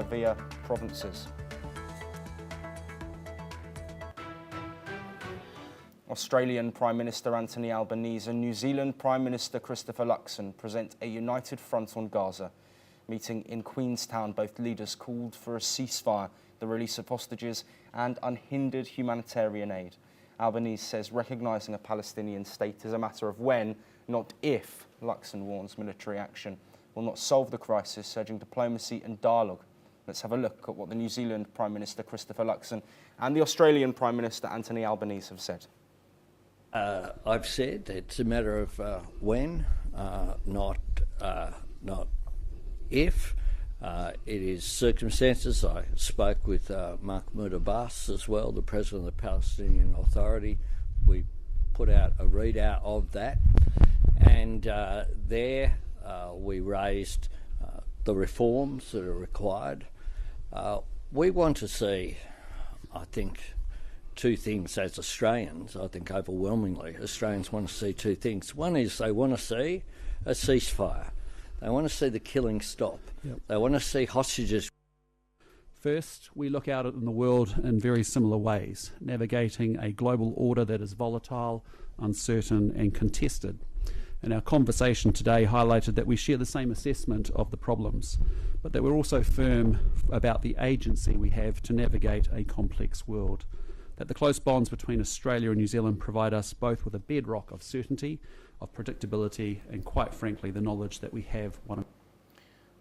via provinces. Australian Prime Minister Anthony Albanese and New Zealand Prime Minister Christopher Luxon present a united front on Gaza. Meeting in Queenstown, both leaders called for a ceasefire, the release of hostages and unhindered humanitarian aid. Albanese says recognising a Palestinian state is a matter of when, not if. Luxon warns military action will not solve the crisis, urging diplomacy and dialogue. Let's have a look at what the New Zealand Prime Minister Christopher Luxon and the Australian Prime Minister Anthony Albanese have said. I've said it's a matter of when, not if. It is circumstances. I spoke with Mahmoud Abbas as well, the President of the Palestinian Authority. We put out a readout of that, and there we raised the reforms that are required. We want to see, I think, two things as Australians. I think overwhelmingly Australians want to see two things. One is they want to see a ceasefire. They want to see the killing stop. Yep. They want to see hostages. First, we look out in the world in very similar ways, navigating a global order that is volatile, uncertain and contested. And our conversation today highlighted that we share the same assessment of the problems, but that we're also firm about the agency we have to navigate a complex world. That the close bonds between Australia and New Zealand provide us both with a bedrock of certainty, of predictability, and quite frankly, the knowledge that we have one another.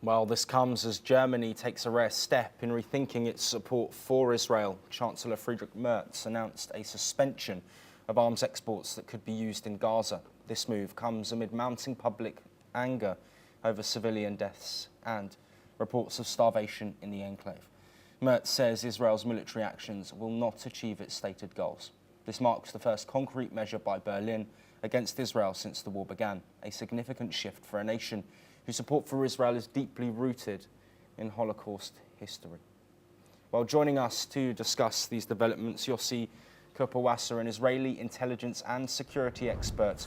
Well, this comes as Germany takes a rare step in rethinking its support for Israel. Chancellor Friedrich Merz announced a suspension of arms exports that could be used in Gaza. This move comes amid mounting public anger over civilian deaths and reports of starvation in the enclave. Merz says Israel's military actions will not achieve its stated goals. This marks the first concrete measure by Berlin against Israel since the war began, a significant shift for a nation whose support for Israel is deeply rooted in Holocaust history. Well, joining us to discuss these developments, Yossi Kupawasa, an Israeli intelligence and security expert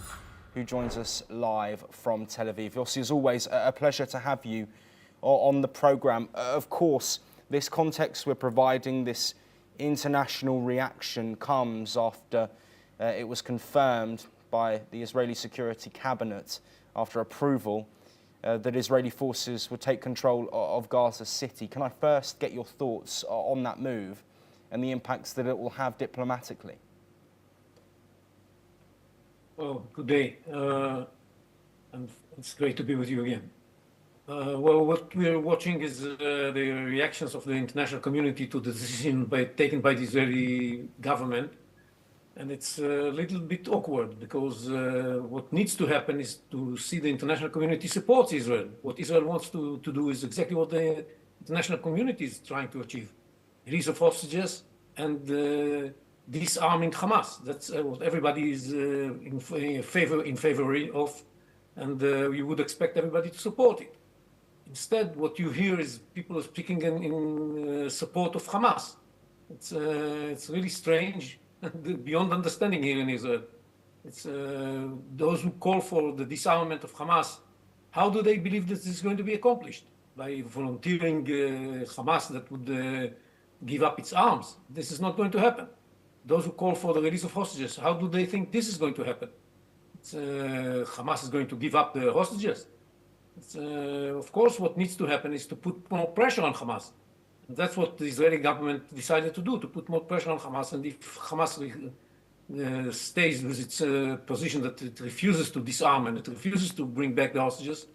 who joins us live from Tel Aviv. Yossi, as always, a pleasure to have you on the programme. Of course, this context we're providing, this international reaction, comes after it was confirmed by the Israeli Security Cabinet after approval that Israeli forces would take control of Gaza City. Can I first get your thoughts on that move and the impacts that it will have diplomatically? Well, good day, and it's great to be with you again. Well, what we're watching is the reactions of the international community to the decision taken by the Israeli government. And it's a little bit awkward because what needs to happen is to see the international community supports Israel. What Israel wants to do is exactly what the international community is trying to achieve. Release of hostages and disarming Hamas. That's what everybody is in favor of, and we would expect everybody to support it. Instead, what you hear is people speaking in support of Hamas. It's really strange and beyond understanding here in Israel. It's those who call for the disarmament of Hamas. How do they believe that this is going to be accomplished? By volunteering Hamas that would give up its arms? This is not going to happen. Those who call for the release of hostages, how do they think this is going to happen? Hamas is going to give up the hostages? Of course, what needs to happen is to put more pressure on Hamas. And that's what the Israeli government decided to do, to put more pressure on Hamas. And if Hamas stays with its position that it refuses to disarm and it refuses to bring back the hostages,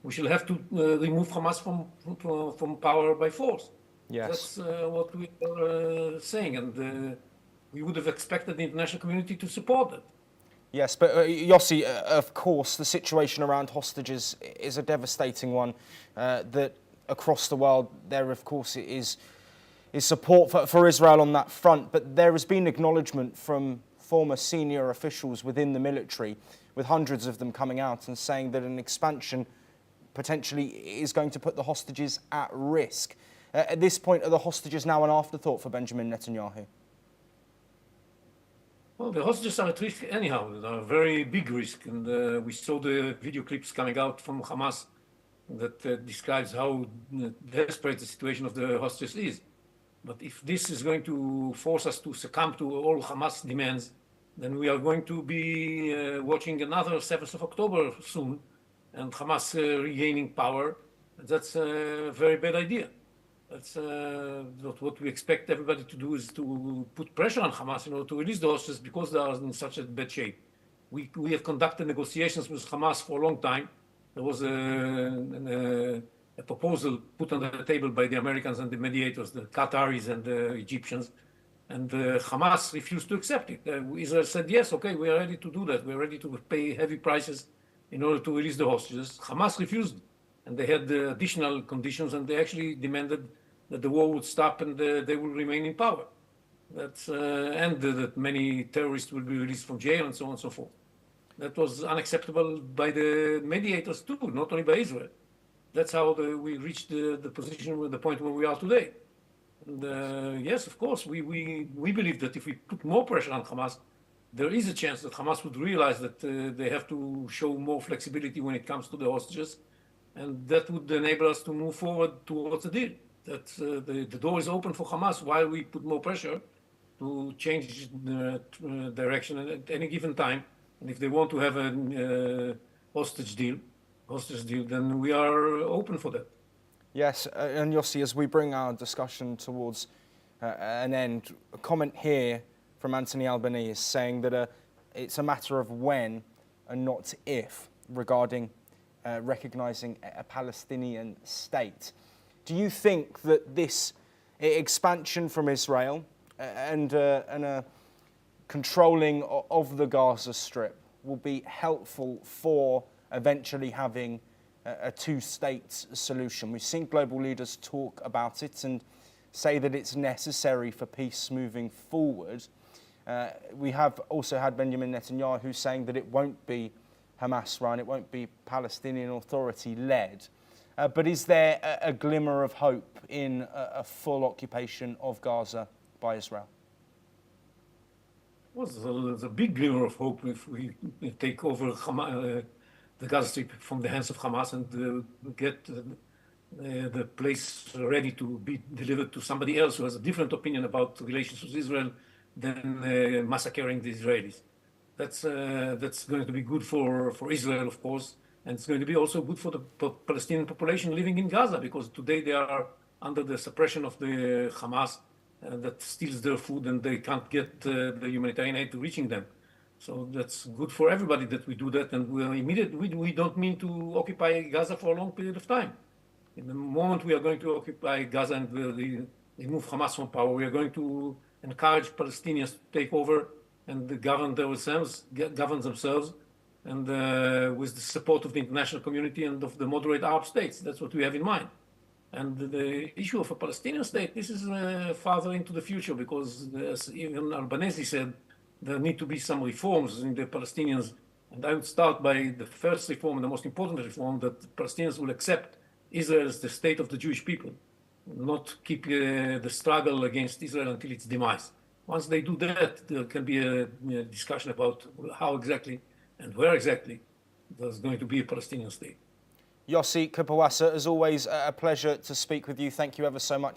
we shall have to remove Hamas from power by force. Yes. That's what we are saying. And we would have expected the international community to support that. Yes, but Yossi, of course, the situation around hostages is a devastating one. That across the world, there, of course, is support for Israel on that front. But there has been acknowledgement from former senior officials within the military, with hundreds of them coming out and saying that an expansion potentially is going to put the hostages at risk. At this point, are the hostages now an afterthought for Benjamin Netanyahu? Well, the hostages are at risk anyhow. They are a very big risk. And we saw the video clips coming out from Hamas that describes how desperate the situation of the hostages is. But if this is going to force us to succumb to all Hamas demands, then we are going to be watching another 7th of October soon, and Hamas regaining power. That's a very bad idea. That's what we expect everybody to do, is to put pressure on Hamas in order to release the hostages, because they are in such a bad shape. We have conducted negotiations with Hamas for a long time. There was a proposal put on the table by the Americans and the mediators, the Qataris and the Egyptians, and Hamas refused to accept it. Israel said, yes, okay, we are ready to do that. We are ready to pay heavy prices in order to release the hostages. Hamas refused, and they had additional conditions, and they actually demanded that the war would stop and they will remain in power. And that many terrorists will be released from jail and so on and so forth. That was unacceptable by the mediators too, not only by Israel. That's how we reached the position, the point where we are today. And yes, of course, we believe that if we put more pressure on Hamas, there is a chance that Hamas would realize that they have to show more flexibility when it comes to the hostages, and that would enable us to move forward towards a deal. That the door is open for Hamas while we put more pressure to change the direction at any given time. And if they want to have a hostage deal, then we are open for that. Yes, and Yossi, as we bring our discussion towards an end, a comment here from Anthony Albanese saying that it's a matter of when and not if regarding recognising a Palestinian state. Do you think that this expansion from Israel and a controlling of the Gaza Strip will be helpful for eventually having a two-state solution? We've seen global leaders talk about it and say that it's necessary for peace moving forward. We have also had Benjamin Netanyahu saying that it won't be Hamas-run, it won't be Palestinian Authority-led. But is there a glimmer of hope in a full occupation of Gaza by Israel? Well, there's a big glimmer of hope if we take over the Gaza Strip from the hands of Hamas and get the place ready to be delivered to somebody else who has a different opinion about relations with Israel than massacring the Israelis. That's going to be good for Israel, of course, and it's going to be also good for the Palestinian population living in Gaza, because today they are under the suppression of the Hamas that steals their food, and they can't get the humanitarian aid reaching them. So that's good for everybody that we do that, and we don't mean to occupy Gaza for a long period of time. In the moment we are going to occupy Gaza and remove Hamas from power, we are going to encourage Palestinians to take over and govern themselves, and with the support of the international community and of the moderate Arab states. That's what we have in mind. And the issue of a Palestinian state, this is farther into the future, because as even Albanese said, there need to be some reforms in the Palestinians. And I would start by the first reform, the most important reform, that the Palestinians will accept Israel as the state of the Jewish people, not keep the struggle against Israel until its demise. Once they do that, there can be a discussion about how exactly and where exactly there's going to be a Palestinian state. Yossi Kupawasa, as always, a pleasure to speak with you. Thank you ever so much.